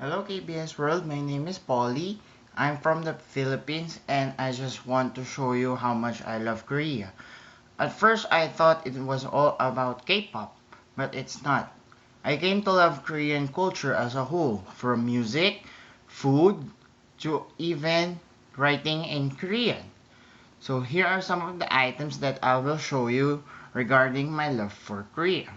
Hello KBS World, my name is Polly. I'm from the Philippines and I just want to show you how much I love Korea. At first I thought it was all about K-pop, but it's not. I came to love Korean culture as a whole, from music, food, to even writing in Korean. So here are some of the items that I will show you regarding my love for Korea.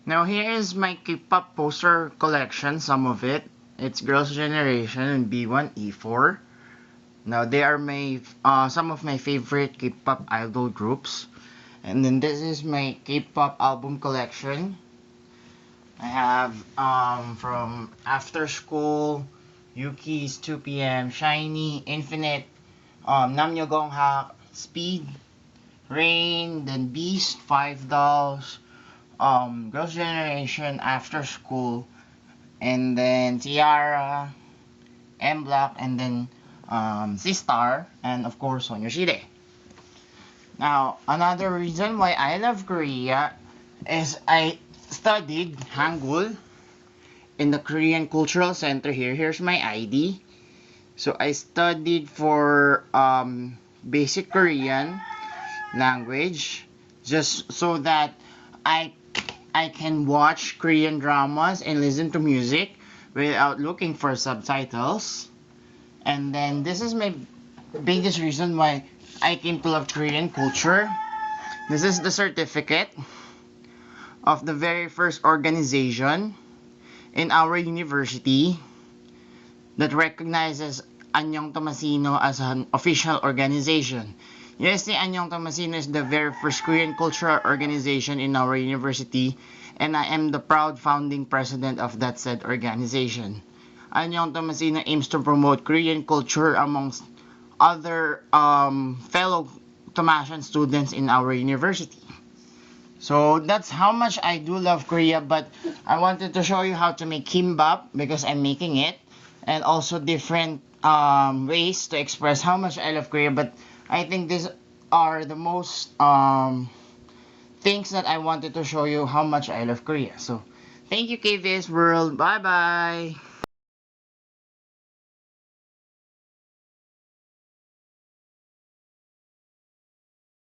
Now here is my K-pop poster collection, some of it. It's Girls' Generation and B1E4. Now they are my some of my favorite K-pop idol groups. And then this is my K-pop album collection. I have from After School, Yuki's 2PM, SHINee, Infinite, Namjoon, Speed, Rain, then Beast, Five Dolls, Girls' Generation, After School, and then Tiara, M Block, and then C-Star, and of course Sonyeo. Now, another reason why I love Korea is I studied Hangul in the Korean Cultural Center here. Here's my ID. So I studied for basic Korean language just so that I I can watch Korean dramas and listen to music without looking for subtitles. And then this is my biggest reason why I came to love Korean culture. This is the certificate of the very first organization in our university that recognizes Anyong Tomasino as an official organization. Yes, the Anyong Tomasino is the very first Korean cultural organization in our university, and I am the proud founding president of that said organization. Anyong Tomasino aims to promote Korean culture amongst other fellow Tomasian students in our university. So that's how much I do love Korea, but I wanted to show you how to make kimbap because I'm making it, and also different ways to express how much I love Korea. But I think these are the most things that I wanted to show you how much I love Korea. So thank you KVS World. Bye bye.